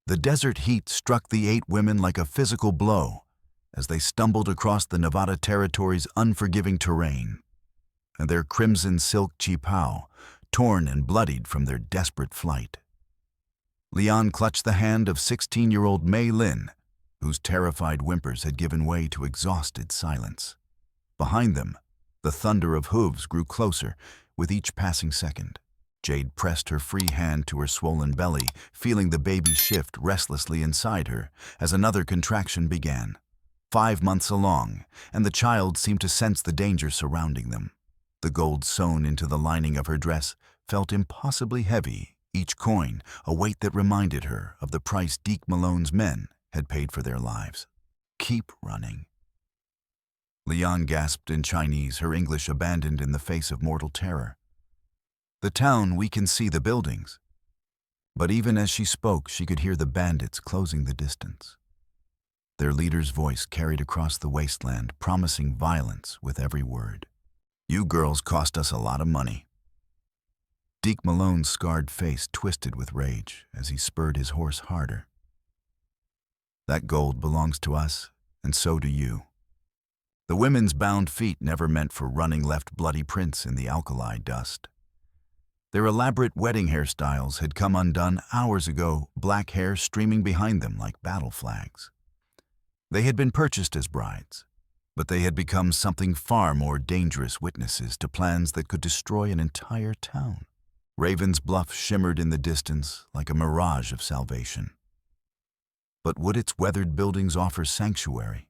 The desert heat struck the 8 women like a physical blow as they stumbled across the Nevada Territory's unforgiving terrain, and their crimson silk chipao torn and bloodied from their desperate flight. Leon clutched the hand of 16-year-old Mei Lin, whose terrified whimpers had given way to exhausted silence. Behind them, the thunder of hooves grew closer with each passing second. Jade pressed her free hand to her swollen belly, feeling the baby shift restlessly inside her as another contraction began. 5 months along, and the child seemed to sense the danger surrounding them. The gold sewn into the lining of her dress felt impossibly heavy, each coin a weight that reminded her of the price Deke Malone's men had paid for their lives. "Keep running." Leon gasped in Chinese, her English abandoned in the face of mortal terror. "The town, we can see the buildings." But even as she spoke, she could hear the bandits closing the distance. Their leader's voice carried across the wasteland, promising violence with every word. "You girls cost us a lot of money." Deke Malone's scarred face twisted with rage as he spurred his horse harder. "That gold belongs to us, and so do you." The women's bound feet never meant for running left bloody prints in the alkali dust. Their elaborate wedding hairstyles had come undone hours ago, black hair streaming behind them like battle flags. They had been purchased as brides, but they had become something far more dangerous witnesses to plans that could destroy an entire town. Raven's Bluff shimmered in the distance like a mirage of salvation. But would its weathered buildings offer sanctuary,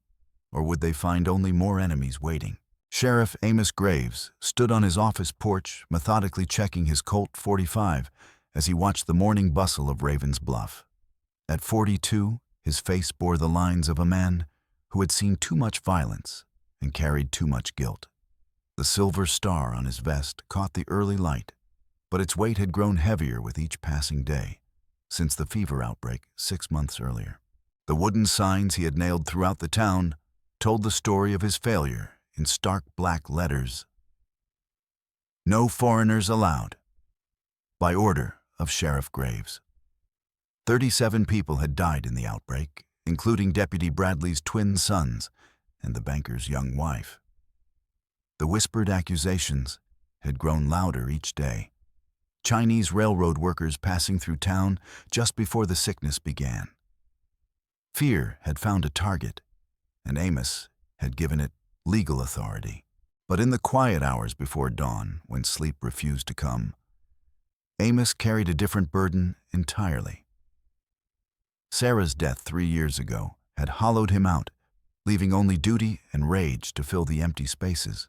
or would they find only more enemies waiting? Sheriff Amos Graves stood on his office porch, methodically checking his Colt .45 as he watched the morning bustle of Raven's Bluff. At 42, his face bore the lines of a man who had seen too much violence and carried too much guilt. The silver star on his vest caught the early light, but its weight had grown heavier with each passing day since the fever outbreak 6 months earlier. The wooden signs he had nailed throughout the town told the story of his failure in stark black letters. "No foreigners allowed," by order of Sheriff Graves. 37 people had died in the outbreak, including Deputy Bradley's twin sons and the banker's young wife. The whispered accusations had grown louder each day. Chinese railroad workers passing through town just before the sickness began. Fear had found a target, and Amos had given it legal authority. But in the quiet hours before dawn, when sleep refused to come, Amos carried a different burden entirely. Sarah's death 3 years ago had hollowed him out, leaving only duty and rage to fill the empty spaces.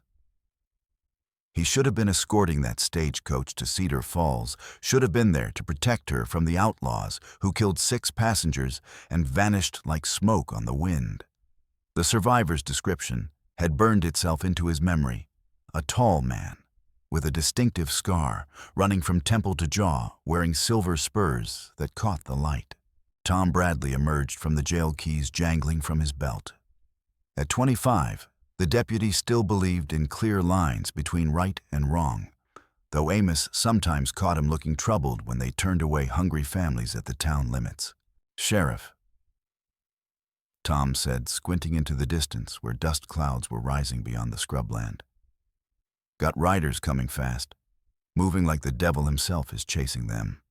He should have been escorting that stagecoach to Cedar Falls, should have been there to protect her from the outlaws who killed 6 passengers and vanished like smoke on the wind. The survivor's description had burned itself into his memory: a tall man with a distinctive scar running from temple to jaw, wearing silver spurs that caught the light. Tom Bradley emerged from the jail keys jangling from his belt. At 25, the deputy still believed in clear lines between right and wrong, though Amos sometimes caught him looking troubled when they turned away hungry families at the town limits. "Sheriff," Tom said, squinting into the distance where dust clouds were rising beyond the scrubland. "Got riders coming fast, moving like the devil himself is chasing them."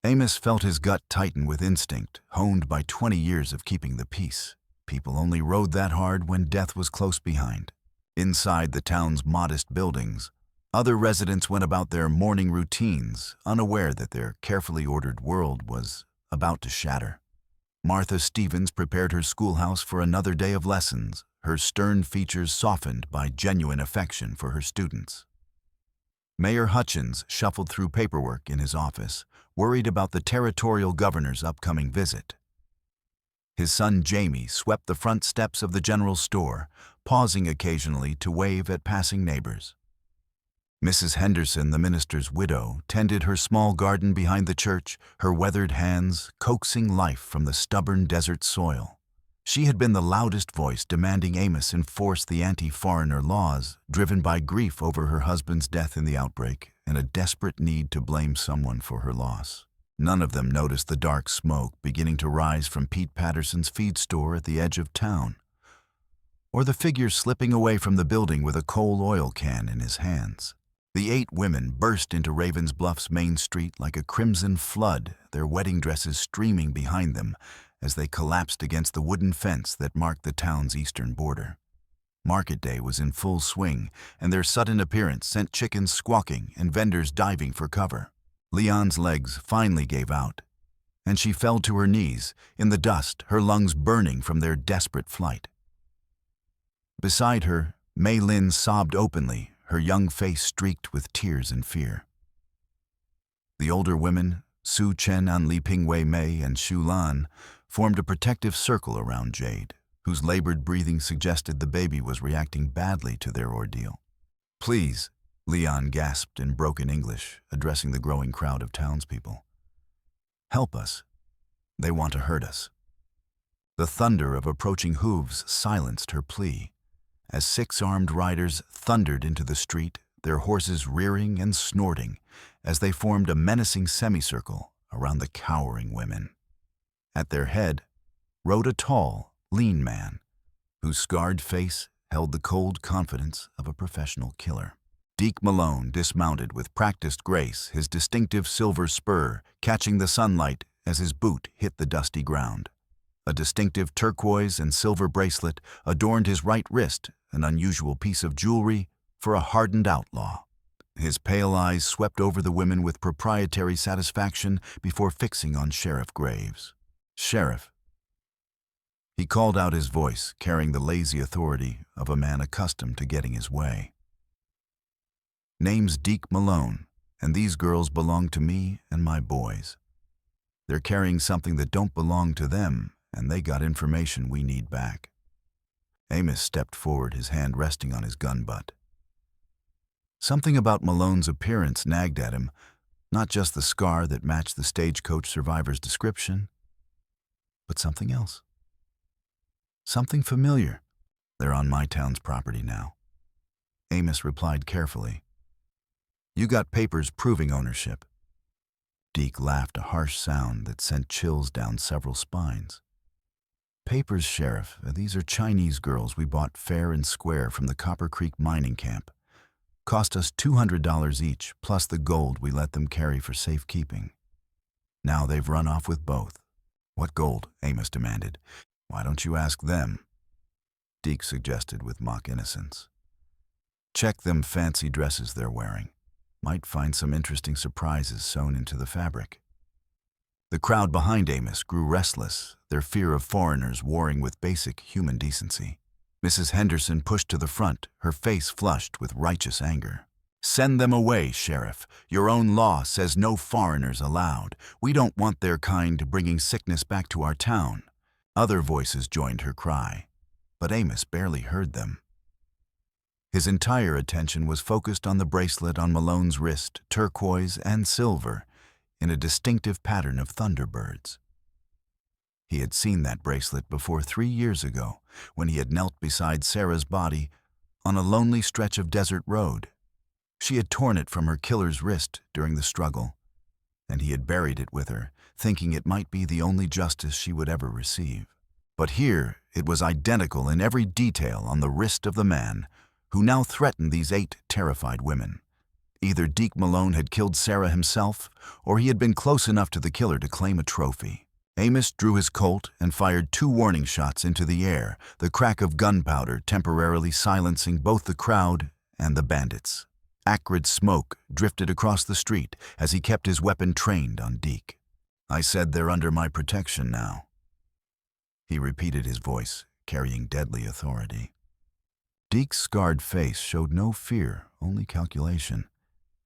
Amos felt his gut tighten with instinct, honed by 20 years of keeping the peace. People only rode that hard when death was close behind. Inside the town's modest buildings, other residents went about their morning routines, unaware that their carefully ordered world was about to shatter. Martha Stevens prepared her schoolhouse for another day of lessons, her stern features softened by genuine affection for her students. Mayor Hutchins shuffled through paperwork in his office, worried about the territorial governor's upcoming visit. His son Jamie swept the front steps of the general store, pausing occasionally to wave at passing neighbors. Mrs. Henderson, the minister's widow, tended her small garden behind the church, her weathered hands coaxing life from the stubborn desert soil. She had been the loudest voice demanding Amos enforce the anti-foreigner laws, driven by grief over her husband's death in the outbreak and a desperate need to blame someone for her loss. None of them noticed the dark smoke beginning to rise from Pete Patterson's feed store at the edge of town, or the figure slipping away from the building with a coal oil can in his hands. The 8 women burst into Ravens Bluff's main street like a crimson flood, their wedding dresses streaming behind them as they collapsed against the wooden fence that marked the town's eastern border. Market day was in full swing, and their sudden appearance sent chickens squawking and vendors diving for cover. Leon's legs finally gave out, and she fell to her knees, in the dust, her lungs burning from their desperate flight. Beside her, Mei Lin sobbed openly, her young face streaked with tears and fear. The older women, Su Chen, An Li Pingwei Mei, and Xu Lan, formed a protective circle around Jade, whose labored breathing suggested the baby was reacting badly to their ordeal. "Please," Leon gasped in broken English, addressing the growing crowd of townspeople. "Help us. They want to hurt us." The thunder of approaching hooves silenced her plea, as 6 armed riders thundered into the street, their horses rearing and snorting as they formed a menacing semicircle around the cowering women. At their head rode a tall, lean man, whose scarred face held the cold confidence of a professional killer. Deke Malone dismounted with practiced grace, his distinctive silver spur catching the sunlight as his boot hit the dusty ground. A distinctive turquoise and silver bracelet adorned his right wrist, an unusual piece of jewelry for a hardened outlaw. His pale eyes swept over the women with proprietary satisfaction before fixing on Sheriff Graves. "Sheriff." He called out, his voice carrying the lazy authority of a man accustomed to getting his way. "Name's Deke Malone, and these girls belong to me and my boys. They're carrying something that don't belong to them, and they got information we need back." Amos stepped forward, his hand resting on his gun butt. Something about Malone's appearance nagged at him, not just the scar that matched the stagecoach survivor's description, but something else. Something familiar. "They're on my town's property now," Amos replied carefully. "You got papers proving ownership." Deke laughed, a harsh sound that sent chills down several spines. "Papers, Sheriff. These are Chinese girls we bought fair and square from the Copper Creek mining camp. Cost us $200 each, plus the gold we let them carry for safekeeping. Now they've run off with both." "What gold?" Amos demanded. "Why don't you ask them?" Deke suggested with mock innocence. "Check them fancy dresses they're wearing. Might find some interesting surprises sewn into the fabric." The crowd behind Amos grew restless, their fear of foreigners warring with basic human decency. Mrs. Henderson pushed to the front, her face flushed with righteous anger. "Send them away, Sheriff. Your own law says no foreigners allowed. We don't want their kind bringing sickness back to our town." Other voices joined her cry, but Amos barely heard them. His entire attention was focused on the bracelet on Malone's wrist, turquoise and silver, in a distinctive pattern of thunderbirds. He had seen that bracelet before 3 years ago, when he had knelt beside Sarah's body on a lonely stretch of desert road. She had torn it from her killer's wrist during the struggle, and he had buried it with her, thinking it might be the only justice she would ever receive. But here it was identical in every detail on the wrist of the man who now threatened these 8 terrified women. Either Deke Malone had killed Sarah himself, or he had been close enough to the killer to claim a trophy. Amos drew his Colt and fired 2 warning shots into the air, the crack of gunpowder temporarily silencing both the crowd and the bandits. Acrid smoke drifted across the street as he kept his weapon trained on Deke. "I said they're under my protection now," he repeated, his voice carrying deadly authority. Deke's scarred face showed no fear, only calculation.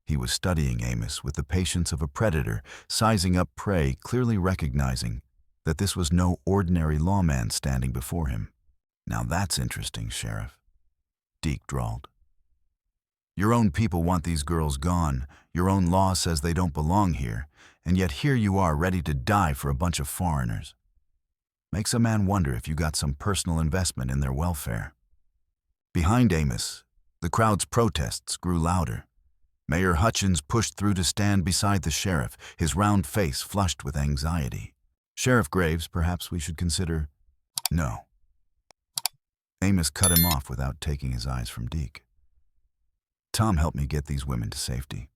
He was studying Amos with the patience of a predator, sizing up prey, clearly recognizing that this was no ordinary lawman standing before him. "Now that's interesting, Sheriff," Deke drawled. "Your own people want these girls gone, your own law says they don't belong here, and yet here you are ready to die for a bunch of foreigners. Makes a man wonder if you got some personal investment in their welfare." Behind Amos, the crowd's protests grew louder. Mayor Hutchins pushed through to stand beside the sheriff, his round face flushed with anxiety. "Sheriff Graves, perhaps we should consider—" "No." Amos cut him off without taking his eyes from Deke. "Tom helped me get these women to safety."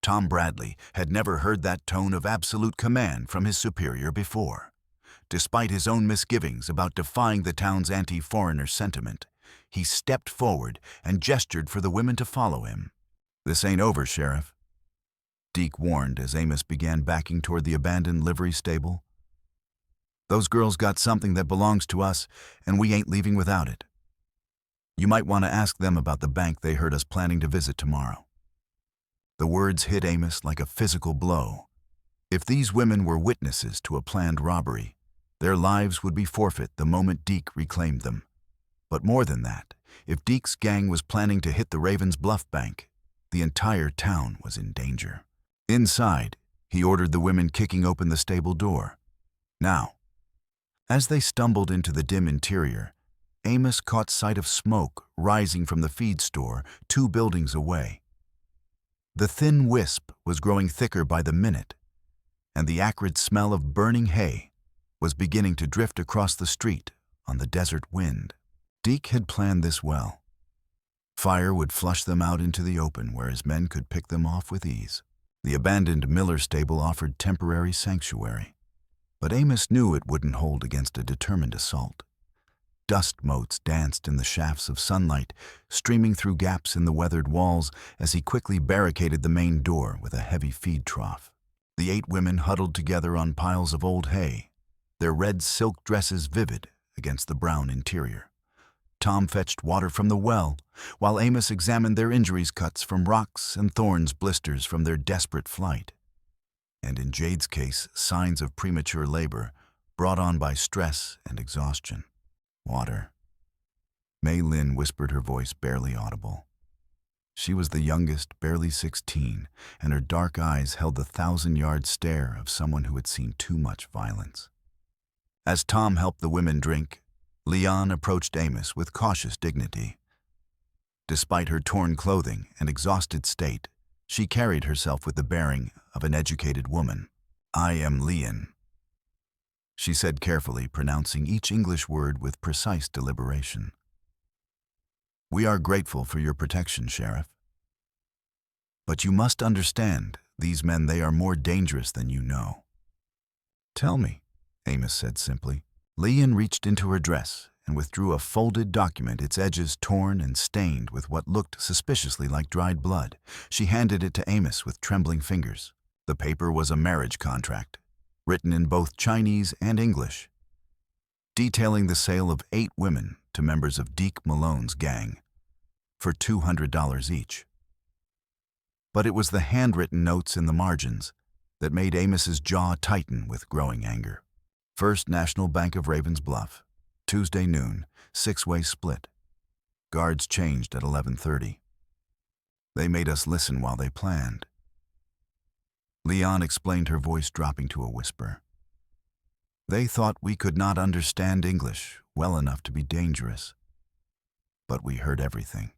Tom Bradley had never heard that tone of absolute command from his superior before. Despite his own misgivings about defying the town's anti-foreigner sentiment, he stepped forward and gestured for the women to follow him. "This ain't over, Sheriff," Deke warned as Amos began backing toward the abandoned livery stable. "Those girls got something that belongs to us, and we ain't leaving without it. You might want to ask them about the bank they heard us planning to visit tomorrow." The words hit Amos like a physical blow. If these women were witnesses to a planned robbery, their lives would be forfeit the moment Deke reclaimed them. But more than that, if Deke's gang was planning to hit the Ravens Bluff Bank, the entire town was in danger. Inside, he ordered the women kicking open the stable door. Now, as they stumbled into the dim interior, Amos caught sight of smoke rising from the feed store 2 buildings away. The thin wisp was growing thicker by the minute, and the acrid smell of burning hay was beginning to drift across the street on the desert wind. Deke had planned this well. Fire would flush them out into the open where his men could pick them off with ease. The abandoned Miller stable offered temporary sanctuary, but Amos knew it wouldn't hold against a determined assault. Dust motes danced in the shafts of sunlight, streaming through gaps in the weathered walls as he quickly barricaded the main door with a heavy feed trough. The 8 women huddled together on piles of old hay, their red silk dresses vivid against the brown interior. Tom fetched water from the well, while Amos examined their injuries, cuts from rocks and thorns, blisters from their desperate flight. And in Jade's case, signs of premature labor brought on by stress and exhaustion. "Water." Mei Lin whispered, her voice barely audible. She was the youngest, barely 16, and her dark eyes held the 1,000-yard stare of someone who had seen too much violence. As Tom helped the women drink, Leon approached Amos with cautious dignity. Despite her torn clothing and exhausted state, she carried herself with the bearing of an educated woman. "I am Leon," she said carefully, pronouncing each English word with precise deliberation. "We are grateful for your protection, Sheriff. But you must understand, these men, they are more dangerous than you know." "Tell me," Amos said simply. Leon reached into her dress and withdrew a folded document, its edges torn and stained with what looked suspiciously like dried blood. She handed it to Amos with trembling fingers. The paper was a marriage contract, written in both Chinese and English, detailing the sale of 8 women to members of Deke Malone's gang for $200 each. But it was the handwritten notes in the margins that made Amos's jaw tighten with growing anger. First National Bank of Ravens Bluff, Tuesday noon, 6-way split. Guards changed at 11:30. They made us listen while they planned. Leon explained, her voice dropping to a whisper. They thought we could not understand English well enough to be dangerous. But we heard everything.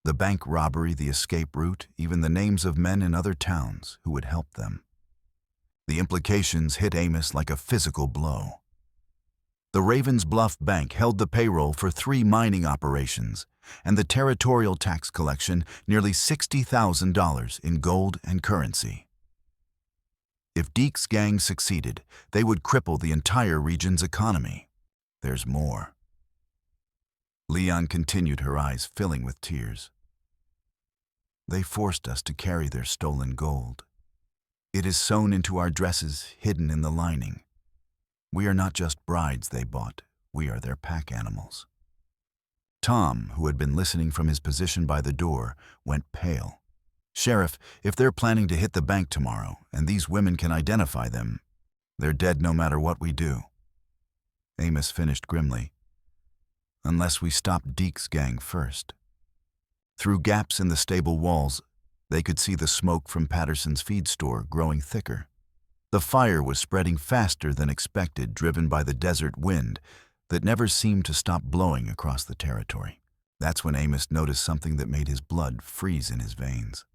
The bank robbery, the escape route, even the names of men in other towns who would help them. The implications hit Amos like a physical blow. The Ravens Bluff Bank held the payroll for 3 mining operations, and the territorial tax collection nearly $60,000 in gold and currency. If Deke's gang succeeded, they would cripple the entire region's economy. There's more. Leon continued, her eyes filling with tears. They forced us to carry their stolen gold. It is sewn into our dresses, hidden in the lining. We are not just brides they bought, we are their pack animals. Tom, who had been listening from his position by the door, went pale. Sheriff, if they're planning to hit the bank tomorrow, and these women can identify them, they're dead no matter what we do. Amos finished grimly. Unless we stop Deke's gang first. Through gaps in the stable walls, they could see the smoke from Patterson's feed store growing thicker. The fire was spreading faster than expected, driven by the desert wind that never seemed to stop blowing across the territory. That's when Amos noticed something that made his blood freeze in his veins.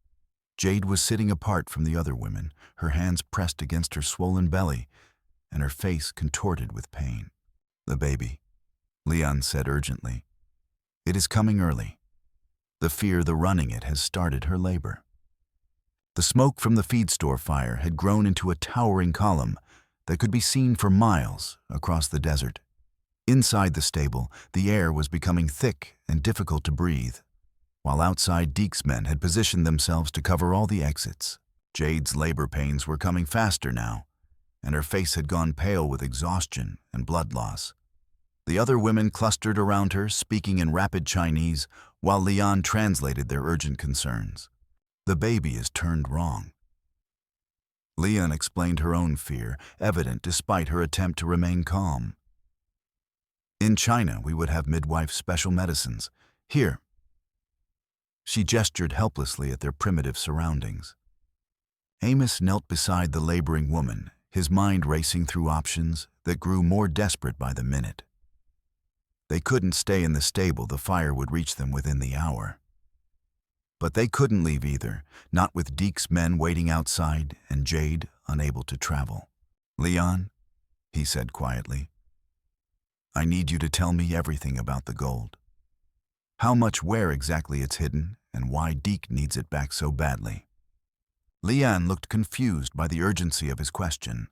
Jade was sitting apart from the other women, her hands pressed against her swollen belly, and her face contorted with pain. "The baby," Leon said urgently. "It is coming early. The fear the running it has started her labor." The smoke from the feed store fire had grown into a towering column that could be seen for miles across the desert. Inside the stable, the air was becoming thick and difficult to breathe, while outside Deke's men had positioned themselves to cover all the exits. Jade's labor pains were coming faster now, and her face had gone pale with exhaustion and blood loss. The other women clustered around her, speaking in rapid Chinese, while Leon translated their urgent concerns. "The baby is turned wrong." Leon explained her own fear, evident despite her attempt to remain calm. "In China, we would have midwives' special medicines. Here." She gestured helplessly at their primitive surroundings. Amos knelt beside the laboring woman, his mind racing through options that grew more desperate by the minute. They couldn't stay in the stable, the fire would reach them within the hour. But they couldn't leave either, not with Deke's men waiting outside and Jade unable to travel. "Leon," he said quietly, "I need you to tell me everything about the gold. How much, where exactly it's hidden, and why Deke needs it back so badly." Leon looked confused by the urgency of his question,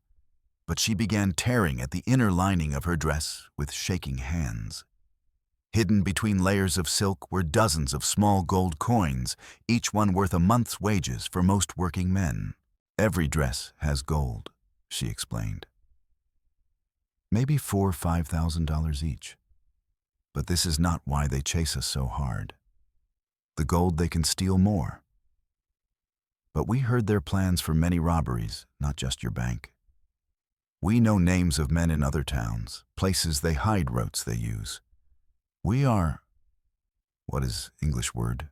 but she began tearing at the inner lining of her dress with shaking hands. Hidden between layers of silk were dozens of small gold coins, each one worth a month's wages for most working men. "Every dress has gold," she explained. "Maybe $4,000 or $5,000 each. But this is not why they chase us so hard. The gold they can steal more. But we heard their plans for many robberies, not just your bank. We know names of men in other towns, places they hide, routes they use. We are, what is English word?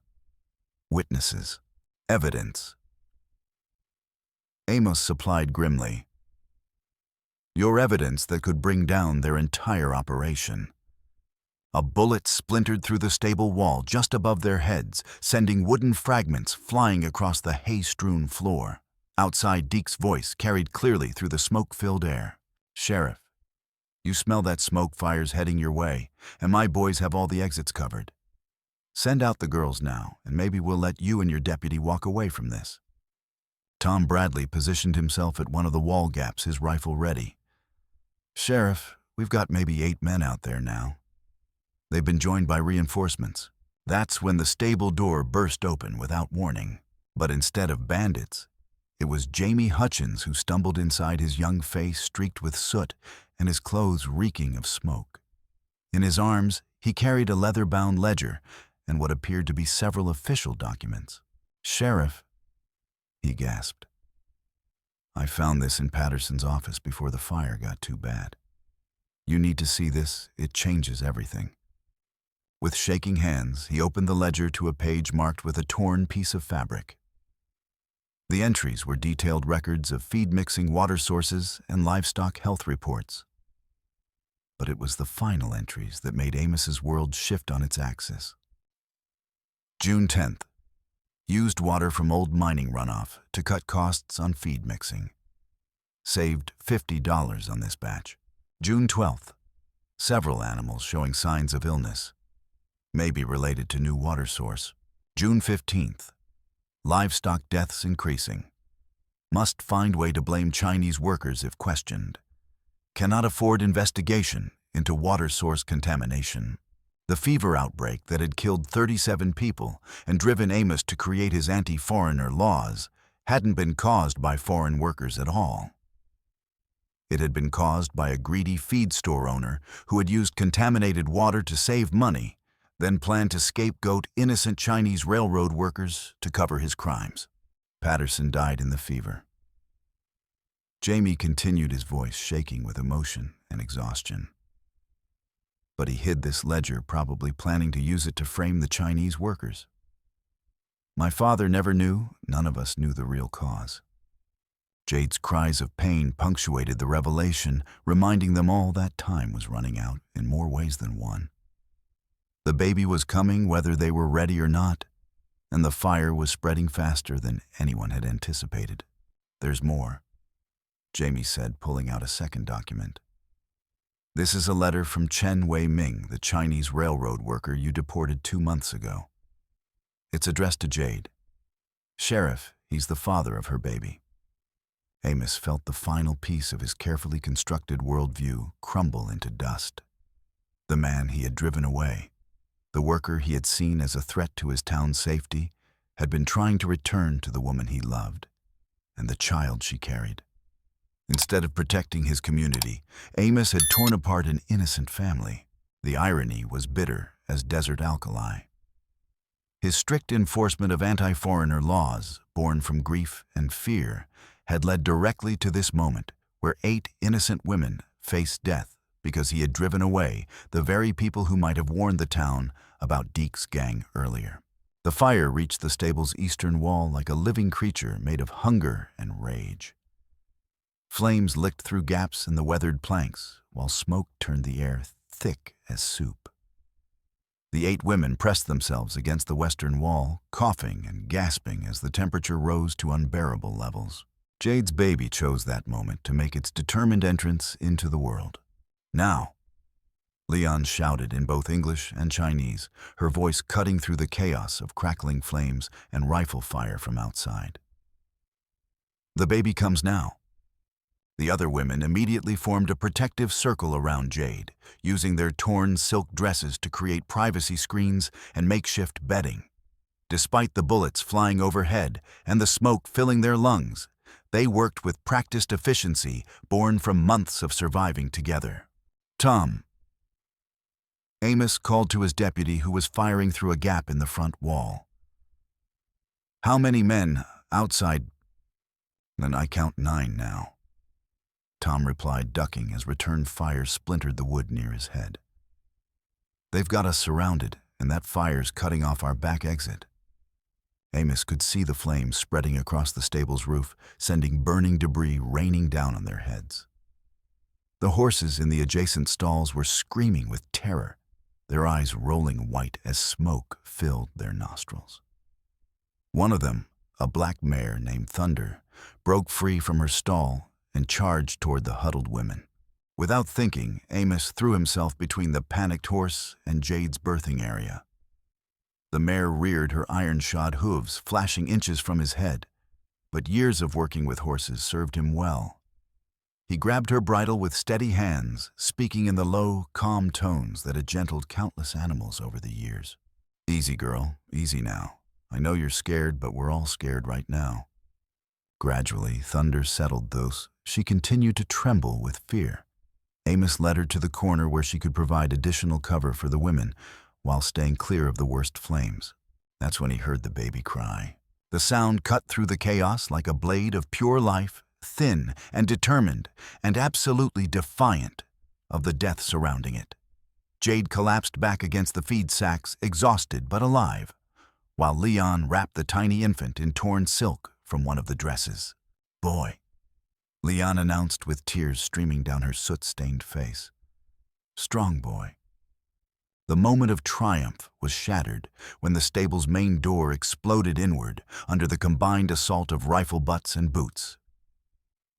Witnesses. Evidence." Amos supplied grimly. "Your evidence that could bring down their entire operation." A bullet splintered through the stable wall just above their heads, sending wooden fragments flying across the hay-strewn floor. Outside, Deke's voice carried clearly through the smoke-filled air. "Sheriff, you smell that smoke fires heading your way, and my boys have all the exits covered. Send out the girls now, and maybe we'll let you and your deputy walk away from this." Tom Bradley positioned himself at one of the wall gaps, his rifle ready. "Sheriff, we've got maybe 8 men out there now. They've been joined by reinforcements." That's when the stable door burst open without warning. But instead of bandits, it was Jamie Hutchins who stumbled inside, his young face streaked with soot and his clothes reeking of smoke. In his arms, he carried a leather-bound ledger and what appeared to be several official documents. "Sheriff," he gasped, "I found this in Patterson's office before the fire got too bad. You need to see this, it changes everything." With shaking hands, he opened the ledger to a page marked with a torn piece of fabric. The entries were detailed records of feed mixing, water sources, and livestock health reports. But it was the final entries that made Amos's world shift on its axis. June 10th. Used water from old mining runoff to cut costs on feed mixing. Saved $50 on this batch. June 12th. Several animals showing signs of illness, maybe related to new water source. June 15th. Livestock deaths increasing. Must find way to blame Chinese workers if questioned. Cannot afford investigation into water source contamination. The fever outbreak that had killed 37 people and driven Amos to create his anti-foreigner laws hadn't been caused by foreign workers at all. It had been caused by a greedy feed store owner who had used contaminated water to save money, then planned to scapegoat innocent Chinese railroad workers to cover his crimes. Patterson died in the fever. Jamie continued, his voice shaking with emotion and exhaustion. But he hid this ledger, probably planning to use it to frame the Chinese workers. My father never knew, none of us knew the real cause. Jade's cries of pain punctuated the revelation, reminding them all that time was running out in more ways than one. The baby was coming whether they were ready or not, and the fire was spreading faster than anyone had anticipated. "There's more," Jamie said, pulling out a second document. "This is a letter from Chen Wei-ming, the Chinese railroad worker you deported 2 months ago. It's addressed to Jade. Sheriff, he's the father of her baby." Amos felt the final piece of his carefully constructed worldview crumble into dust. The man he had driven away, the worker he had seen as a threat to his town's safety, had been trying to return to the woman he loved and the child she carried. Instead of protecting his community, Amos had torn apart an innocent family. The irony was bitter as desert alkali. His strict enforcement of anti-foreigner laws, born from grief and fear, had led directly to this moment where 8 innocent women faced death because he had driven away the very people who might have warned the town about Deke's gang earlier. The fire reached the stable's eastern wall like a living creature made of hunger and rage. Flames licked through gaps in the weathered planks, while smoke turned the air thick as soup. The 8 women pressed themselves against the western wall, coughing and gasping as the temperature rose to unbearable levels. Jade's baby chose that moment to make its determined entrance into the world. "Now!" Leon shouted in both English and Chinese, her voice cutting through the chaos of crackling flames and rifle fire from outside. "The baby comes now." The other women immediately formed a protective circle around Jade, using their torn silk dresses to create privacy screens and makeshift bedding. Despite the bullets flying overhead and the smoke filling their lungs, they worked with practiced efficiency born from months of surviving together. "Tom." Amos called to his deputy, who was firing through a gap in the front wall. "How many men outside?" "Then I count 9 now," Tom replied, ducking as return fire splintered the wood near his head. "They've got us surrounded, and that fire's cutting off our back exit." Amos could see the flames spreading across the stable's roof, sending burning debris raining down on their heads. The horses in the adjacent stalls were screaming with terror, their eyes rolling white as smoke filled their nostrils. One of them, a black mare named Thunder, broke free from her stall and charged toward the huddled women. Without thinking, Amos threw himself between the panicked horse and Jade's birthing area. The mare reared her iron-shod hooves, flashing inches from his head, but years of working with horses served him well. He grabbed her bridle with steady hands, speaking in the low, calm tones that had gentled countless animals over the years. "Easy, girl, easy now. I know you're scared, but we're all scared right now." Gradually, Thunder settled, though she continued to tremble with fear. Amos led her to the corner where she could provide additional cover for the women while staying clear of the worst flames. That's when he heard the baby cry. The sound cut through the chaos like a blade of pure life, thin and determined and absolutely defiant of the death surrounding it. Jade collapsed back against the feed sacks, exhausted but alive, while Leon wrapped the tiny infant in torn silk from one of the dresses. "Boy," Leon announced with tears streaming down her soot-stained face. "Strong boy." The moment of triumph was shattered when the stable's main door exploded inward under the combined assault of rifle butts and boots.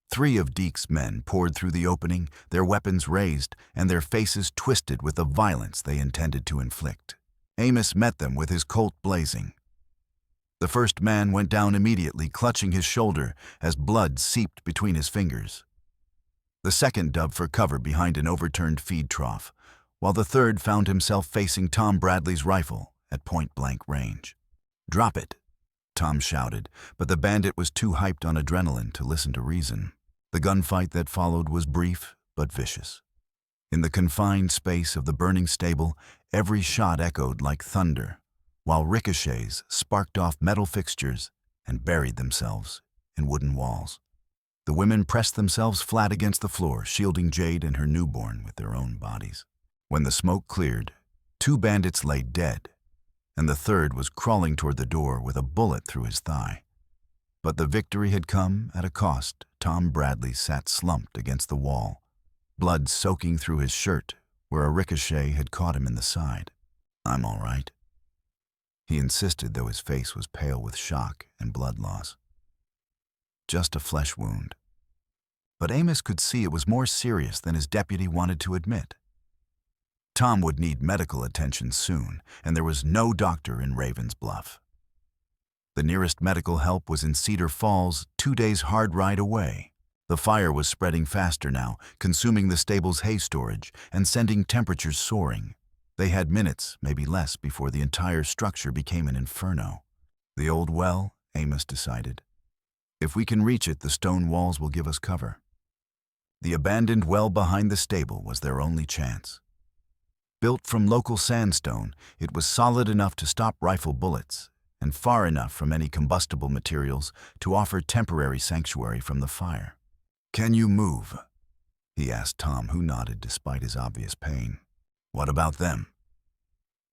3 of Deke's men poured through the opening, their weapons raised and their faces twisted with the violence they intended to inflict. Amos met them with his Colt blazing. The first man went down immediately, clutching his shoulder as blood seeped between his fingers. The second dove for cover behind an overturned feed trough, while the third found himself facing Tom Bradley's rifle at point-blank range. "Drop it," Tom shouted, but the bandit was too hyped on adrenaline to listen to reason. The gunfight that followed was brief but vicious. In the confined space of the burning stable, every shot echoed like thunder, while ricochets sparked off metal fixtures and buried themselves in wooden walls. The women pressed themselves flat against the floor, shielding Jade and her newborn with their own bodies. When the smoke cleared, 2 bandits lay dead, and the third was crawling toward the door with a bullet through his thigh. But the victory had come at a cost. Tom Bradley sat slumped against the wall, blood soaking through his shirt where a ricochet had caught him in the side. I'm all right, he insisted, though his face was pale with shock and blood loss. Just a flesh wound. But Amos could see it was more serious than his deputy wanted to admit. Tom would need medical attention soon, and there was no doctor in Ravens Bluff. The nearest medical help was in Cedar Falls, 2 days' hard ride away. The fire was spreading faster now, consuming the stable's hay storage and sending temperatures soaring. They had minutes, maybe less, before the entire structure became an inferno. The old well, Amos decided. If we can reach it, the stone walls will give us cover. The abandoned well behind the stable was their only chance. Built from local sandstone, it was solid enough to stop rifle bullets, and far enough from any combustible materials to offer temporary sanctuary from the fire. "Can you move?" he asked Tom, who nodded despite his obvious pain. "What about them?"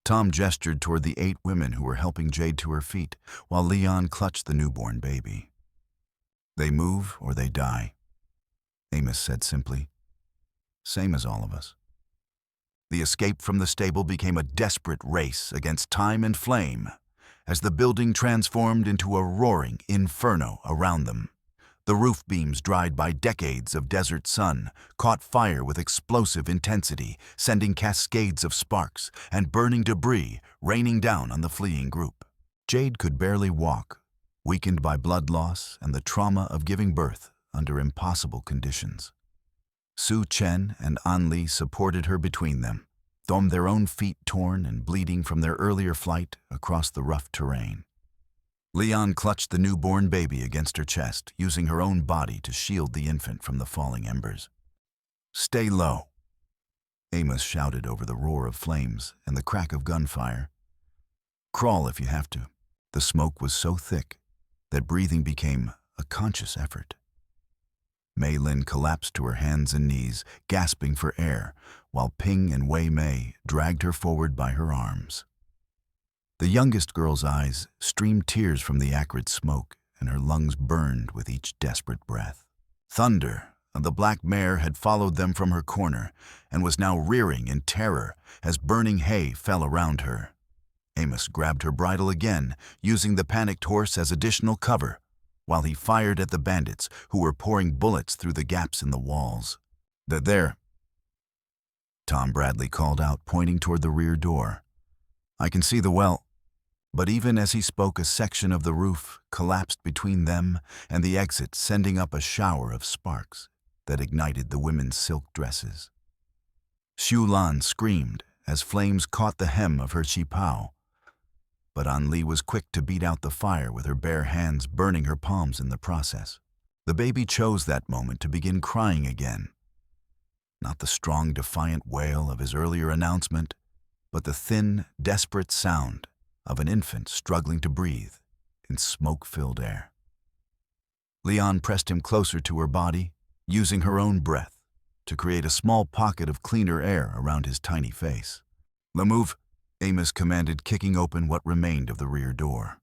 Tom gestured toward the 8 women who were helping Jade to her feet, while Leon clutched the newborn baby. "They move or they die," Amos said simply. "Same as all of us." The escape from the stable became a desperate race against time and flame, as the building transformed into a roaring inferno around them. The roof beams, dried by decades of desert sun, caught fire with explosive intensity, sending cascades of sparks and burning debris raining down on the fleeing group. Jade could barely walk, weakened by blood loss and the trauma of giving birth under impossible conditions. Su Chen and An Li supported her between them, their own feet torn and bleeding from their earlier flight across the rough terrain. Leon clutched the newborn baby against her chest, using her own body to shield the infant from the falling embers. "Stay low," Amos shouted over the roar of flames and the crack of gunfire. "Crawl if you have to." The smoke was so thick that breathing became a conscious effort. Mei Lin collapsed to her hands and knees, gasping for air, while Ping and Wei Mei dragged her forward by her arms. The youngest girl's eyes streamed tears from the acrid smoke, and her lungs burned with each desperate breath. Thunder, the black mare, had followed them from her corner and was now rearing in terror as burning hay fell around her. Amos grabbed her bridle again, using the panicked horse as additional cover, while he fired at the bandits who were pouring bullets through the gaps in the walls. "They're there," Tom Bradley called out, pointing toward the rear door. "I can see the well." But even as he spoke, a section of the roof collapsed between them and the exit, sending up a shower of sparks that ignited the women's silk dresses. Xu Lan screamed as flames caught the hem of her qipao, but An Li was quick to beat out the fire with her bare hands, burning her palms in the process. The baby chose that moment to begin crying again. Not the strong, defiant wail of his earlier announcement, but the thin, desperate sound of an infant struggling to breathe in smoke-filled air. Leon pressed him closer to her body, using her own breath to create a small pocket of cleaner air around his tiny face. "Le move," Amos commanded, kicking open what remained of the rear door.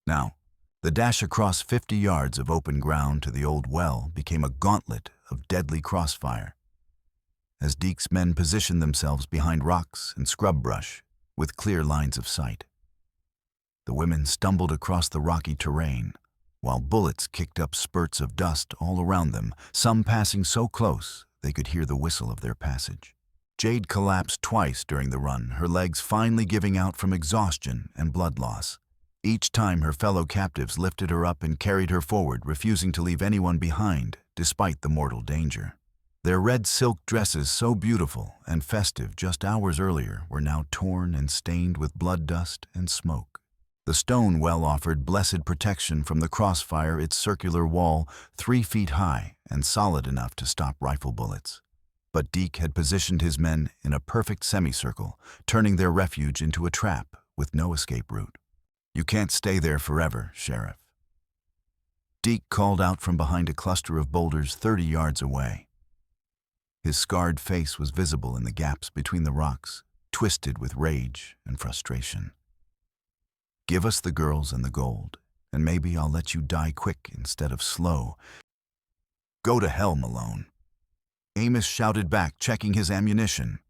Now, the dash across 50 yards of open ground to the old well became a gauntlet of deadly crossfire, as Deke's men positioned themselves behind rocks and scrub brush with clear lines of sight. The women stumbled across the rocky terrain, while bullets kicked up spurts of dust all around them, some passing so close they could hear the whistle of their passage. Jade collapsed twice during the run, her legs finally giving out from exhaustion and blood loss. Each time her fellow captives lifted her up and carried her forward, refusing to leave anyone behind, despite the mortal danger. Their red silk dresses, so beautiful and festive just hours earlier, were now torn and stained with blood dust and smoke. The stone well offered blessed protection from the crossfire, its circular wall 3 feet high and solid enough to stop rifle bullets. But Deke had positioned his men in a perfect semicircle, turning their refuge into a trap with no escape route. "You can't stay there forever, Sheriff," Deke called out from behind a cluster of boulders 30 yards away. His scarred face was visible in the gaps between the rocks, twisted with rage and frustration. "Give us the girls and the gold, and maybe I'll let you die quick instead of slow." "Go to hell, Malone," Amos shouted back, checking his ammunition.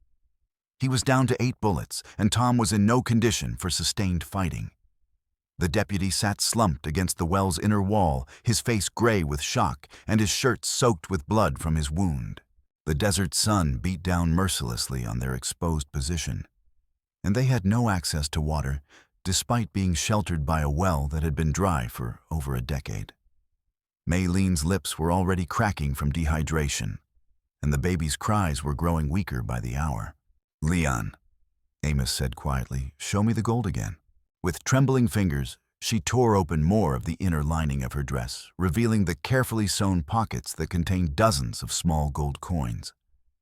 He was down to 8 bullets, and Tom was in no condition for sustained fighting. The deputy sat slumped against the well's inner wall, his face gray with shock and his shirt soaked with blood from his wound. The desert sun beat down mercilessly on their exposed position, and they had no access to water, despite being sheltered by a well that had been dry for over a decade. Maylene's lips were already cracking from dehydration, and the baby's cries were growing weaker by the hour. "Leon," Amos said quietly, "show me the gold again." With trembling fingers, she tore open more of the inner lining of her dress, revealing the carefully sewn pockets that contained dozens of small gold coins.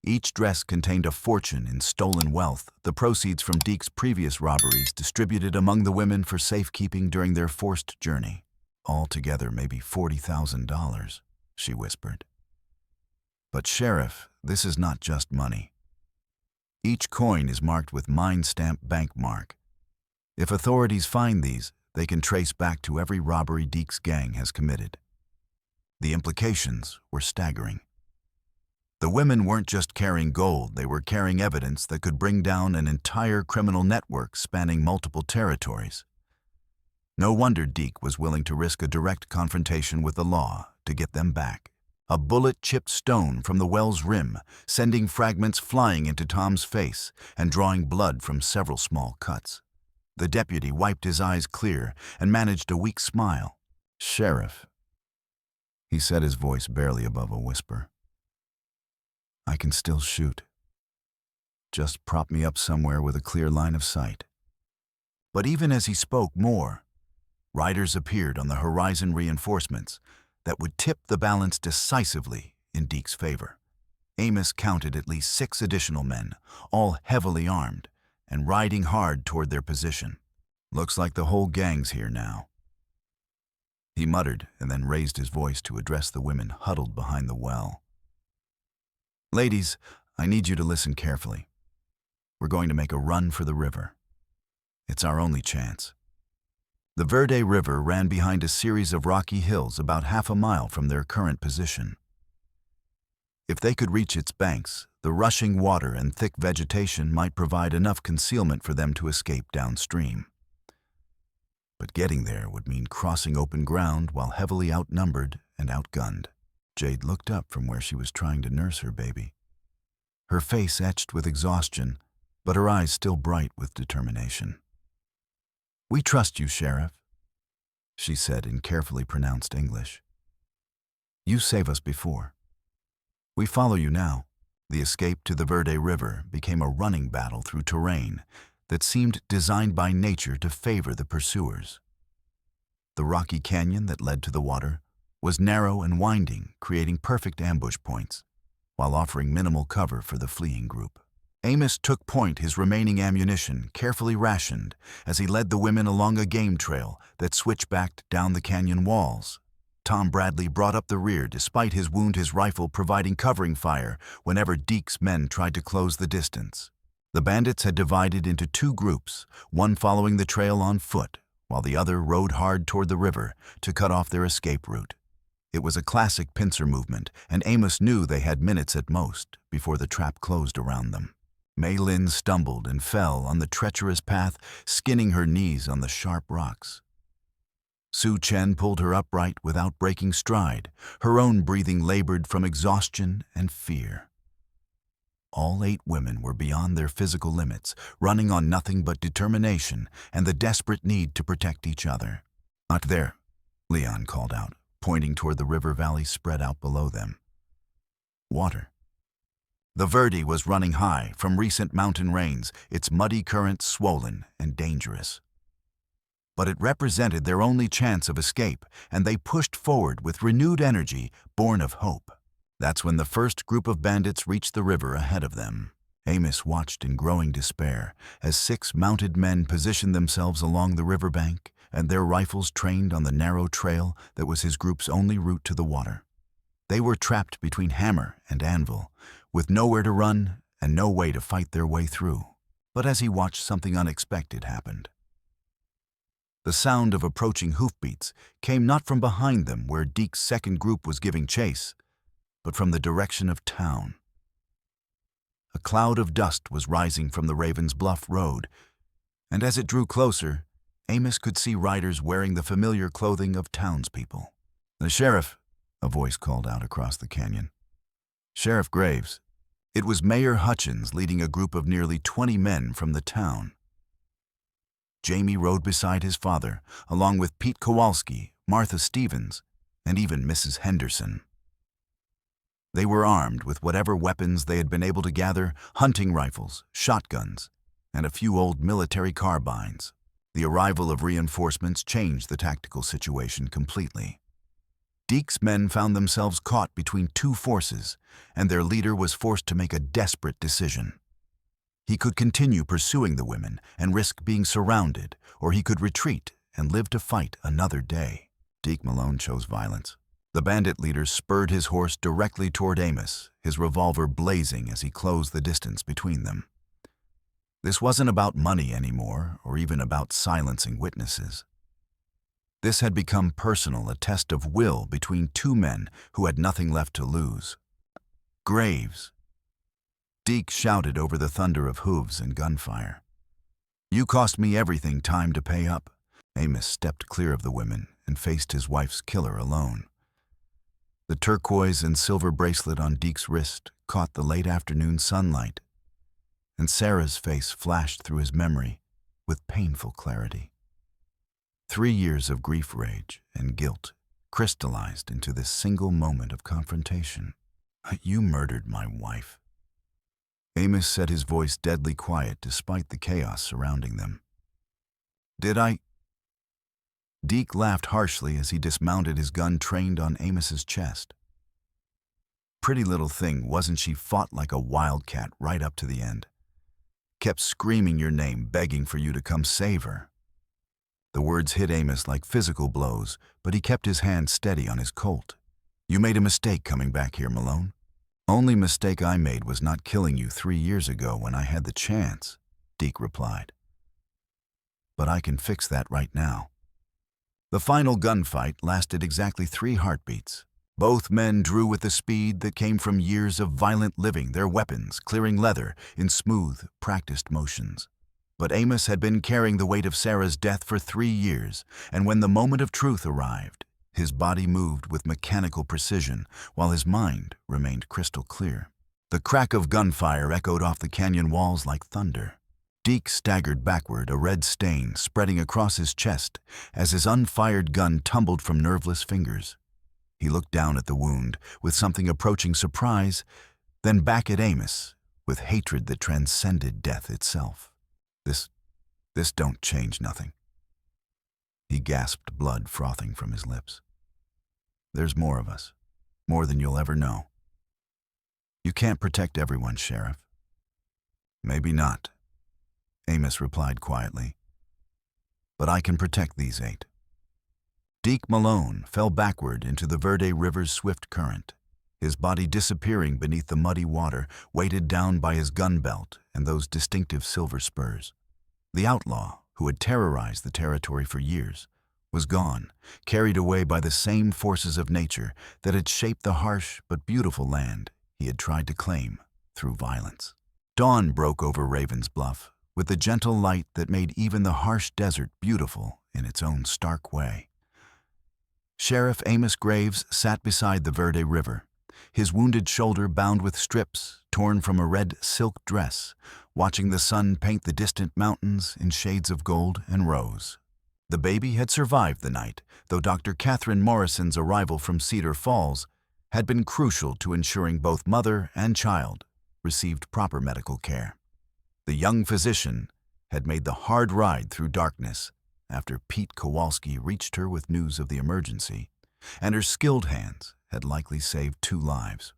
Each dress contained a fortune in stolen wealth, the proceeds from Deke's previous robberies distributed among the women for safekeeping during their forced journey. "Altogether, maybe $40,000, she whispered. "But Sheriff, this is not just money. Each coin is marked with mine stamp bank mark. If authorities find these, they can trace back to every robbery Deke's gang has committed." The implications were staggering. The women weren't just carrying gold, they were carrying evidence that could bring down an entire criminal network spanning multiple territories. No wonder Deke was willing to risk a direct confrontation with the law to get them back. A bullet chipped stone from the well's rim, sending fragments flying into Tom's face and drawing blood from several small cuts. The deputy wiped his eyes clear and managed a weak smile. "Sheriff," he said, his voice barely above a whisper, "I can still shoot. Just prop me up somewhere with a clear line of sight." But even as he spoke more, riders appeared on the horizon, reinforcements that would tip the balance decisively in Deke's favor. Amos counted at least 6 additional men, all heavily armed, and riding hard toward their position. "Looks like the whole gang's here now," he muttered, and then raised his voice to address the women huddled behind the well. "Ladies, I need you to listen carefully. We're going to make a run for the river. It's our only chance." The Verde River ran behind a series of rocky hills about half a mile from their current position. If they could reach its banks, the rushing water and thick vegetation might provide enough concealment for them to escape downstream. But getting there would mean crossing open ground while heavily outnumbered and outgunned. Jade looked up from where she was trying to nurse her baby. Her face etched with exhaustion, but her eyes still bright with determination. "We trust you, Sheriff," she said in carefully pronounced English. "You saved us before. We follow you now." The escape to the Verde River became a running battle through terrain that seemed designed by nature to favor the pursuers. The rocky canyon that led to the water was narrow and winding, creating perfect ambush points, while offering minimal cover for the fleeing group. Amos took point, his remaining ammunition carefully rationed as he led the women along a game trail that switchbacked down the canyon walls. Tom Bradley brought up the rear despite his wound, his rifle providing covering fire whenever Deke's men tried to close the distance. The bandits had divided into 2 groups, one following the trail on foot, while the other rode hard toward the river to cut off their escape route. It was a classic pincer movement, and Amos knew they had minutes at most before the trap closed around them. Maylin stumbled and fell on the treacherous path, skinning her knees on the sharp rocks. Su Chen pulled her upright without breaking stride, her own breathing labored from exhaustion and fear. All 8 women were beyond their physical limits, running on nothing but determination and the desperate need to protect each other. "Not there," Leon called out, pointing toward the river valley spread out below them. Water. The Verde was running high from recent mountain rains, its muddy current swollen and dangerous. But it represented their only chance of escape, and they pushed forward with renewed energy, born of hope. That's when the first group of bandits reached the river ahead of them. Amos watched in growing despair as 6 mounted men positioned themselves along the riverbank and their rifles trained on the narrow trail that was his group's only route to the water. They were trapped between hammer and anvil, with nowhere to run and no way to fight their way through. But as he watched, something unexpected happened. The sound of approaching hoofbeats came not from behind them where Deke's second group was giving chase, but from the direction of town. A cloud of dust was rising from the Raven's Bluff road, and as it drew closer, Amos could see riders wearing the familiar clothing of townspeople. "The sheriff," a voice called out across the canyon. "Sheriff Graves." It was Mayor Hutchins leading a group of nearly 20 men from the town. Jamie rode beside his father, along with Pete Kowalski, Martha Stevens, and even Mrs. Henderson. They were armed with whatever weapons they had been able to gather: hunting rifles, shotguns, and a few old military carbines. The arrival of reinforcements changed the tactical situation completely. Deke's men found themselves caught between two forces, and their leader was forced to make a desperate decision. He could continue pursuing the women and risk being surrounded, or he could retreat and live to fight another day. Deke Malone chose violence. The bandit leader spurred his horse directly toward Amos, his revolver blazing as he closed the distance between them. This wasn't about money anymore, or even about silencing witnesses. This had become personal, a test of will between two men who had nothing left to lose. "Graves!" Deke shouted over the thunder of hooves and gunfire. "You cost me everything, time to pay up." Amos stepped clear of the women and faced his wife's killer alone. The turquoise and silver bracelet on Deke's wrist caught the late afternoon sunlight, and Sarah's face flashed through his memory with painful clarity. 3 years of grief, rage, and guilt crystallized into this single moment of confrontation. "You murdered my wife." Amos said, his voice deadly quiet despite the chaos surrounding them. "Did I?" Deke laughed harshly as he dismounted, his gun trained on Amos's chest. "Pretty little thing, wasn't she? Fought like a wildcat right up to the end. Kept screaming your name, begging for you to come save her." The words hit Amos like physical blows, but he kept his hand steady on his Colt. "You made a mistake coming back here, Malone." "Only mistake I made was not killing you 3 years ago when I had the chance," Deke replied. "But I can fix that right now." The final gunfight lasted exactly 3 heartbeats. Both men drew with the speed that came from years of violent living, their weapons clearing leather in smooth, practiced motions. But Amos had been carrying the weight of Sarah's death for 3 years, and when the moment of truth arrived, his body moved with mechanical precision, while his mind remained crystal clear. The crack of gunfire echoed off the canyon walls like thunder. Deke staggered backward, a red stain spreading across his chest as his unfired gun tumbled from nerveless fingers. He looked down at the wound with something approaching surprise, then back at Amos with hatred that transcended death itself. This don't change nothing." He gasped, blood frothing from his lips. "There's more of us, more than you'll ever know. You can't protect everyone, Sheriff." "Maybe not," Amos replied quietly. "But I can protect these 8. Deke Malone fell backward into the Verde River's swift current, his body disappearing beneath the muddy water, weighted down by his gun belt and those distinctive silver spurs. The outlaw, who had terrorized the territory for years, was gone, carried away by the same forces of nature that had shaped the harsh but beautiful land he had tried to claim through violence. Dawn broke over Raven's Bluff, with the gentle light that made even the harsh desert beautiful in its own stark way. Sheriff Amos Graves sat beside the Verde River, his wounded shoulder bound with strips torn from a red silk dress, watching the sun paint the distant mountains in shades of gold and rose. The baby had survived the night, though Dr. Catherine Morrison's arrival from Cedar Falls had been crucial to ensuring both mother and child received proper medical care. The young physician had made the hard ride through darkness after Pete Kowalski reached her with news of the emergency, and her skilled hands had likely saved 2 lives.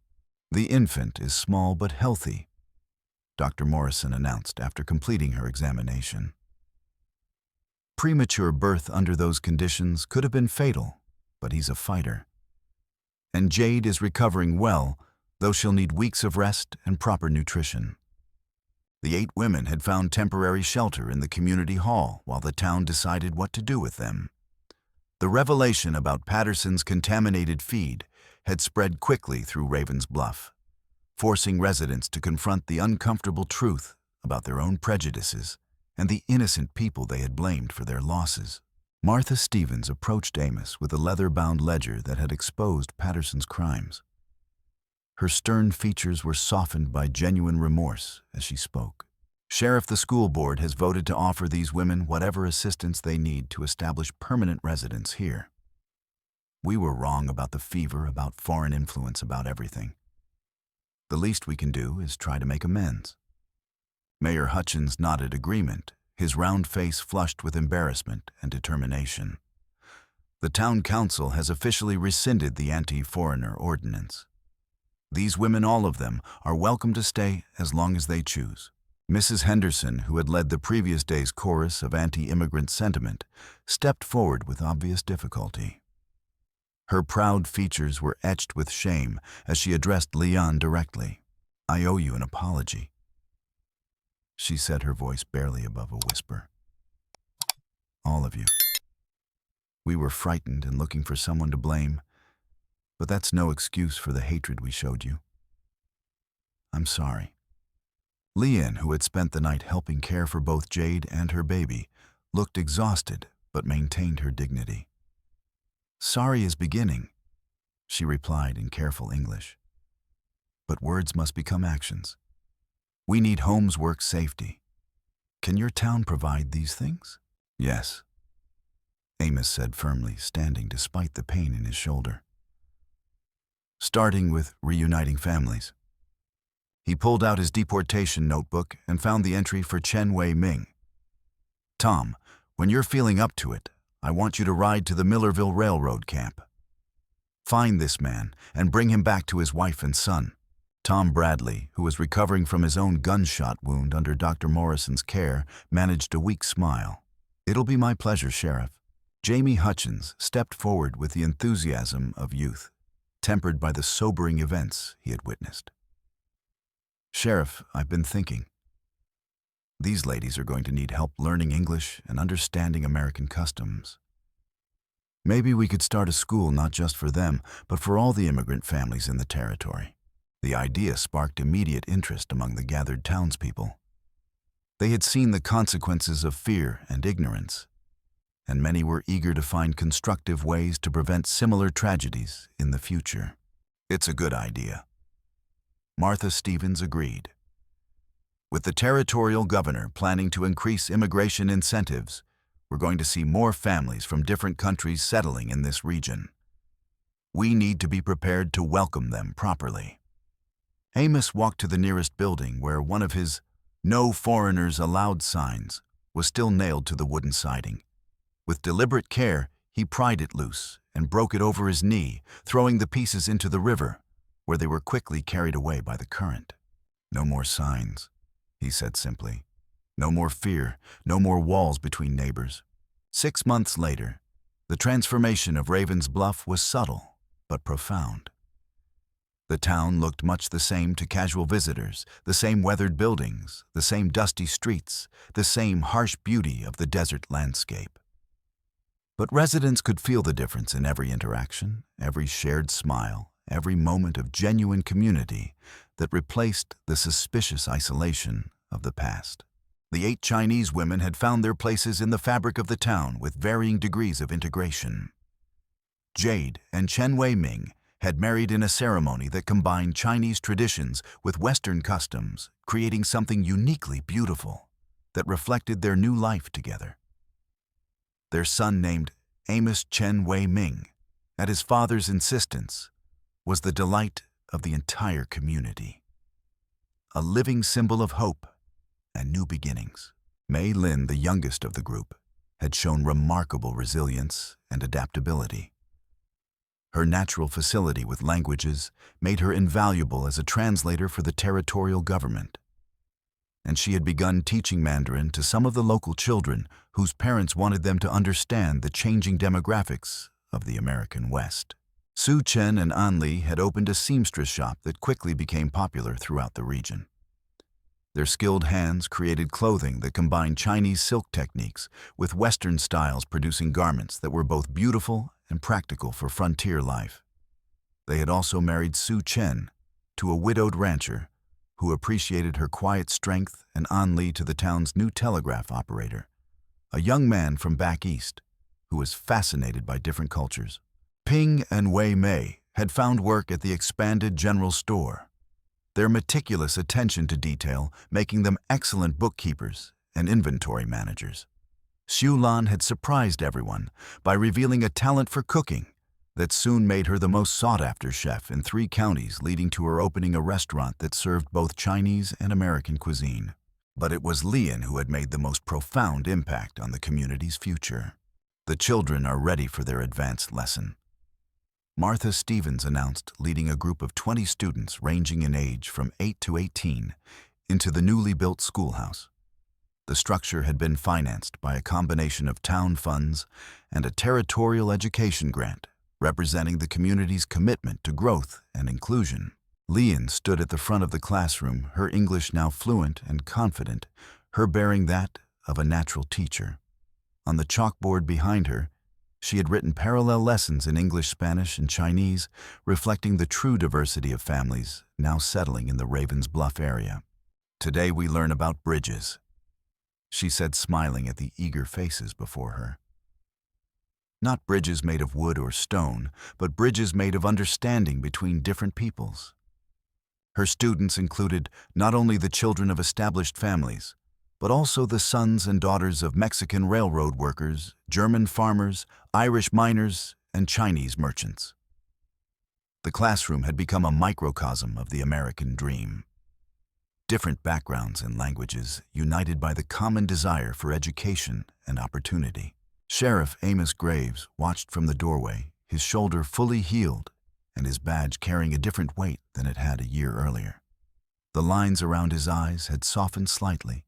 "The infant is small but healthy," Dr. Morrison announced after completing her examination. "Premature birth under those conditions could have been fatal, but he's a fighter. And Jade is recovering well, though she'll need weeks of rest and proper nutrition." The 8 women had found temporary shelter in the community hall while the town decided what to do with them. The revelation about Patterson's contaminated feed had spread quickly through Raven's Bluff. forcing residents to confront the uncomfortable truth about their own prejudices and the innocent people they had blamed for their losses. Martha Stevens approached Amos with a leather-bound ledger that had exposed Patterson's crimes. Her stern features were softened by genuine remorse as she spoke. "Sheriff, the school board has voted to offer these women whatever assistance they need to establish permanent residence here. We were wrong about the fever, about foreign influence, about everything. The least we can do is try to make amends." Mayor Hutchins nodded agreement, his round face flushed with embarrassment and determination. "The town council has officially rescinded the anti-foreigner ordinance. These women, all of them, are welcome to stay as long as they choose." Mrs. Henderson, who had led the previous day's chorus of anti-immigrant sentiment, stepped forward with obvious difficulty. Her proud features were etched with shame as she addressed Leon directly. "I owe you an apology," she said, her voice barely above a whisper. "All of you. We were frightened and looking for someone to blame, but that's no excuse for the hatred we showed you. I'm sorry." Leanne, who had spent the night helping care for both Jade and her baby, looked exhausted but maintained her dignity. "Sorry is beginning," she replied in careful English. "But words must become actions. We need homes, work, safety. Can your town provide these things?" "Yes," Amos said firmly, standing despite the pain in his shoulder. "Starting with reuniting families." He pulled out his deportation notebook and found the entry for Chen Wei Ming. "Tom, when you're feeling up to it, I want you to ride to the Millerville Railroad camp. Find this man and bring him back to his wife and son." Tom Bradley, who was recovering from his own gunshot wound under Dr. Morrison's care, managed a weak smile. "It'll be my pleasure, Sheriff." Jamie Hutchins stepped forward with the enthusiasm of youth, tempered by the sobering events he had witnessed. "Sheriff, I've been thinking. These ladies are going to need help learning English and understanding American customs. Maybe we could start a school not just for them, but for all the immigrant families in the territory." The idea sparked immediate interest among the gathered townspeople. They had seen the consequences of fear and ignorance, and many were eager to find constructive ways to prevent similar tragedies in the future. "It's a good idea." Martha Stevens agreed. "With the territorial governor planning to increase immigration incentives, we're going to see more families from different countries settling in this region. We need to be prepared to welcome them properly." Amos walked to the nearest building where one of his "No Foreigners Allowed" signs was still nailed to the wooden siding. With deliberate care, he pried it loose and broke it over his knee, throwing the pieces into the river, where they were quickly carried away by the current. "No more signs," he said simply. "No more fear, no more walls between neighbors." 6 months later, the transformation of Raven's Bluff was subtle but profound. The town looked much the same to casual visitors, the same weathered buildings, the same dusty streets, the same harsh beauty of the desert landscape. But residents could feel the difference in every interaction, every shared smile, every moment of genuine community that replaced the suspicious isolation of the past. The 8 Chinese women had found their places in the fabric of the town with varying degrees of integration. Jade and Chen Wei Ming had married in a ceremony that combined Chinese traditions with Western customs, creating something uniquely beautiful that reflected their new life together. Their son, named Amos Chen Wei Ming, at his father's insistence, was the delight of the entire community. A living symbol of hope and new beginnings. Mei Lin, the youngest of the group, had shown remarkable resilience and adaptability. Her natural facility with languages made her invaluable as a translator for the territorial government. And she had begun teaching Mandarin to some of the local children whose parents wanted them to understand the changing demographics of the American West. Su Chen and An Li had opened a seamstress shop that quickly became popular throughout the region. Their skilled hands created clothing that combined Chinese silk techniques with Western styles, producing garments that were both beautiful and practical for frontier life. They had also married Su Chen to a widowed rancher who appreciated her quiet strength, and An Li to the town's new telegraph operator, a young man from back east who was fascinated by different cultures. Ping and Wei Mei had found work at the expanded general store, their meticulous attention to detail making them excellent bookkeepers and inventory managers. Xu Lan had surprised everyone by revealing a talent for cooking that soon made her the most sought-after chef in 3 counties, leading to her opening a restaurant that served both Chinese and American cuisine. But it was Lian who had made the most profound impact on the community's future. The children are ready for their advanced lesson, Martha Stevens announced, leading a group of 20 students ranging in age from 8 to 18 into the newly built schoolhouse. The structure had been financed by a combination of town funds and a territorial education grant, representing the community's commitment to growth and inclusion. Lian stood at the front of the classroom, her English now fluent and confident, her bearing that of a natural teacher. On the chalkboard behind her, she had written parallel lessons in English, Spanish, and Chinese, reflecting the true diversity of families now settling in the Ravens Bluff area. "Today we learn about bridges," she said, smiling at the eager faces before her. Not bridges made of wood or stone, but bridges made of understanding between different peoples. Her students included not only the children of established families, but also the sons and daughters of Mexican railroad workers, German farmers, Irish miners, and Chinese merchants. The classroom had become a microcosm of the American dream. Different backgrounds and languages united by the common desire for education and opportunity. Sheriff Amos Graves watched from the doorway, his shoulder fully healed and his badge carrying a different weight than it had a year earlier. The lines around his eyes had softened slightly,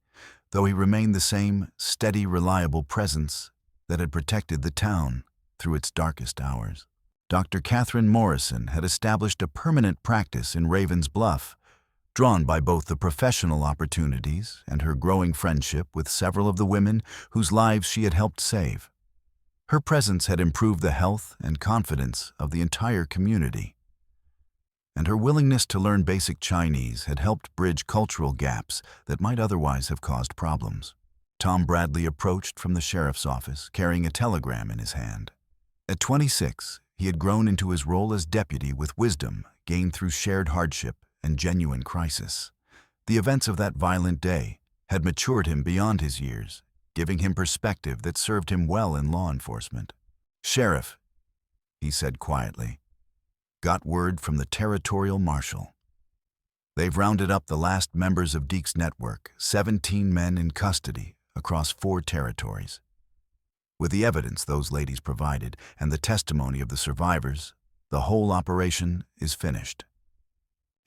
though he remained the same steady, reliable presence that had protected the town through its darkest hours. Dr. Catherine Morrison had established a permanent practice in Ravens Bluff, drawn by both the professional opportunities and her growing friendship with several of the women whose lives she had helped save. Her presence had improved the health and confidence of the entire community, and her willingness to learn basic Chinese had helped bridge cultural gaps that might otherwise have caused problems. Tom Bradley approached from the sheriff's office, carrying a telegram in his hand. At 26, he had grown into his role as deputy with wisdom gained through shared hardship and genuine crisis. The events of that violent day had matured him beyond his years, giving him perspective that served him well in law enforcement. "Sheriff," he said quietly, "got word from the territorial marshal. They've rounded up the last members of Deke's network, 17 men in custody across 4 territories. With the evidence those ladies provided and the testimony of the survivors, the whole operation is finished."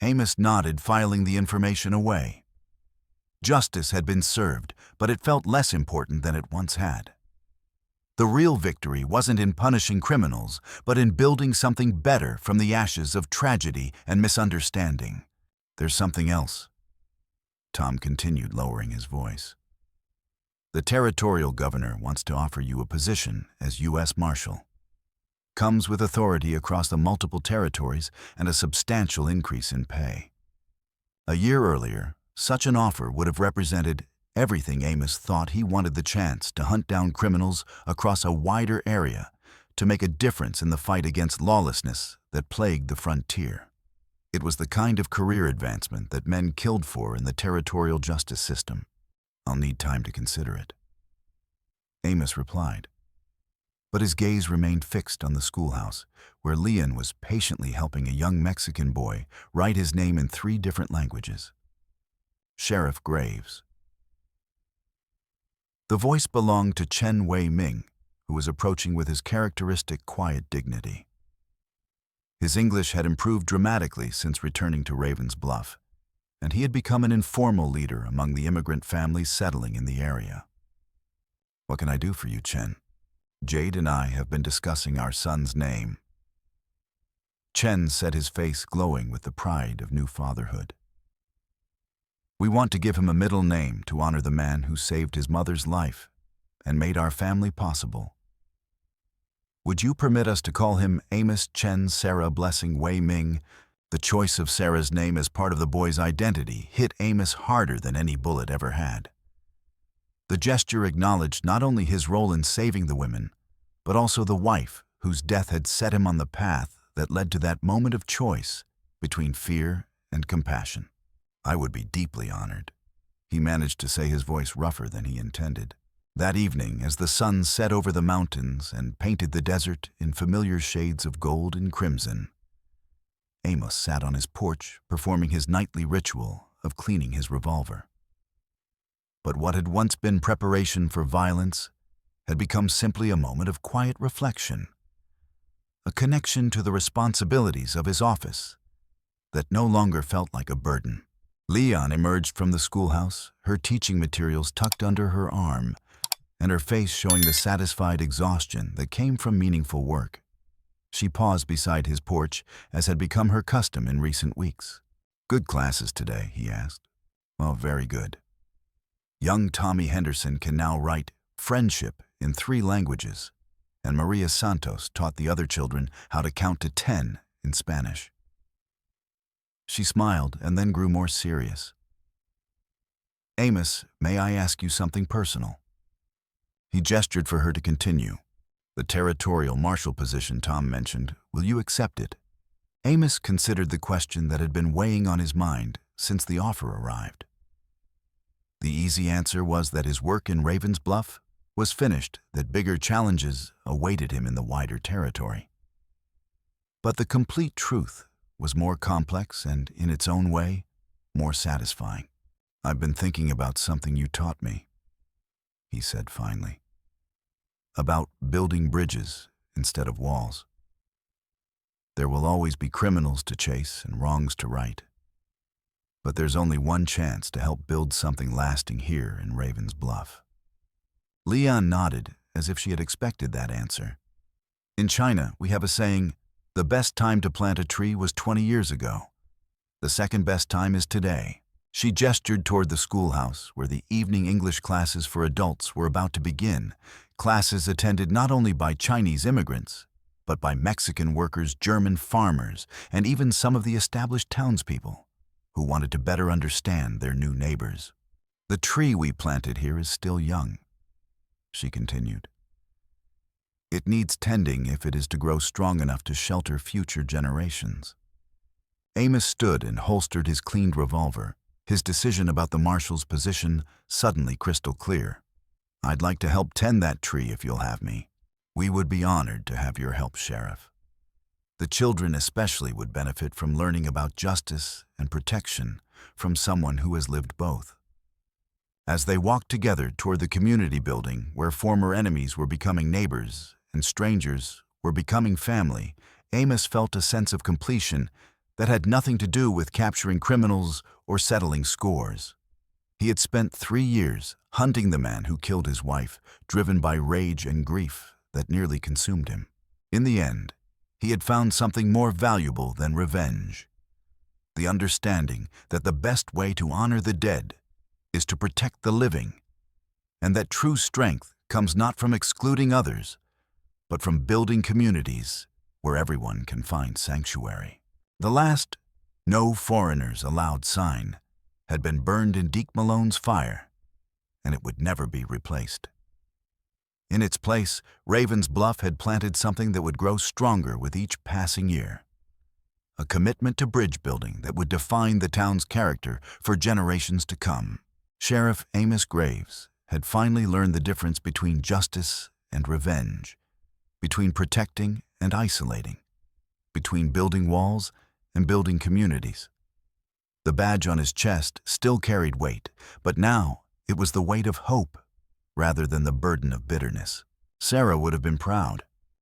Amos nodded, filing the information away. Justice had been served, but it felt less important than it once had. The real victory wasn't in punishing criminals, but in building something better from the ashes of tragedy and misunderstanding. "There's something else," Tom continued, lowering his voice. "The territorial governor wants to offer you a position as U.S. Marshal. Comes with authority across the multiple territories and a substantial increase in pay." A year earlier, such an offer would have represented everything Amos thought. He wanted the chance to hunt down criminals across a wider area, to make a difference in the fight against lawlessness that plagued the frontier. It was the kind of career advancement that men killed for in the territorial justice system. "I'll need time to consider it," Amos replied. But his gaze remained fixed on the schoolhouse, where Lian was patiently helping a young Mexican boy write his name in 3 different languages. Sheriff Graves. The voice belonged to Chen Wei Ming, who was approaching with his characteristic quiet dignity. His English had improved dramatically since returning to Ravens Bluff, and he had become an informal leader among the immigrant families settling in the area. "What can I do for you, Chen? Jade and I have been discussing our son's name." Chen said, his face glowing with the pride of new fatherhood. "We want to give him a middle name to honor the man who saved his mother's life and made our family possible. Would you permit us to call him Amos Chen Sarah Blessing Wei Ming, The choice of Sarah's name as part of the boy's identity hit Amos harder than any bullet ever had. The gesture acknowledged not only his role in saving the women, but also the wife whose death had set him on the path that led to that moment of choice between fear and compassion. "I would be deeply honored." He managed to say, his voice rougher than he intended. That evening, as the sun set over the mountains and painted the desert in familiar shades of gold and crimson, Amos sat on his porch performing his nightly ritual of cleaning his revolver. But what had once been preparation for violence had become simply a moment of quiet reflection, a connection to the responsibilities of his office that no longer felt like a burden. Leon emerged from the schoolhouse, her teaching materials tucked under her arm, and her face showing the satisfied exhaustion that came from meaningful work. She paused beside his porch, as had become her custom in recent weeks. "Good classes today?" he asked. "Oh, very good." Young Tommy Henderson can now write friendship in 3 languages, and Maria Santos taught the other children how to count to 10 in Spanish. She smiled and then grew more serious. "Amos, may I ask you something personal?" He gestured for her to continue. "The territorial marshal position Tom mentioned, will you accept it?" Amos considered the question that had been weighing on his mind since the offer arrived. The easy answer was that his work in Raven's Bluff was finished, that bigger challenges awaited him in the wider territory. But the complete truth was more complex and, in its own way, more satisfying. "I've been thinking about something you taught me," he said finally. "About building bridges instead of walls. There will always be criminals to chase and wrongs to right. But there's only one chance to help build something lasting here in Raven's Bluff." Leon nodded, as if she had expected that answer. "In China, we have a saying, 'The best time to plant a tree was 20 years ago. The second best time is today.'" She gestured toward the schoolhouse, where the evening English classes for adults were about to begin, classes attended not only by Chinese immigrants, but by Mexican workers, German farmers, and even some of the established townspeople who wanted to better understand their new neighbors. "The tree we planted here is still young," she continued. "It needs tending if it is to grow strong enough to shelter future generations." Amos stood and holstered his cleaned revolver, his decision about the marshal's position suddenly crystal clear. "I'd like to help tend that tree if you'll have me." "We would be honored to have your help, Sheriff. The children especially would benefit from learning about justice and protection from someone who has lived both." As they walked together toward the community building where former enemies were becoming neighbors and strangers were becoming family, Amos felt a sense of completion that had nothing to do with capturing criminals or settling scores. He had spent 3 years hunting the man who killed his wife, driven by rage and grief that nearly consumed him. In the end, he had found something more valuable than revenge: the understanding that the best way to honor the dead is to protect the living, and that true strength comes not from excluding others, but from building communities where everyone can find sanctuary. The last "No Foreigners Allowed" sign had been burned in Deke Malone's fire, and it would never be replaced. In its place, Raven's Bluff had planted something that would grow stronger with each passing year: a commitment to bridge building that would define the town's character for generations to come. Sheriff Amos Graves had finally learned the difference between justice and revenge, between protecting and isolating, between building walls and building communities. The badge on his chest still carried weight, but now it was the weight of hope rather than the burden of bitterness. Sarah would have been proud.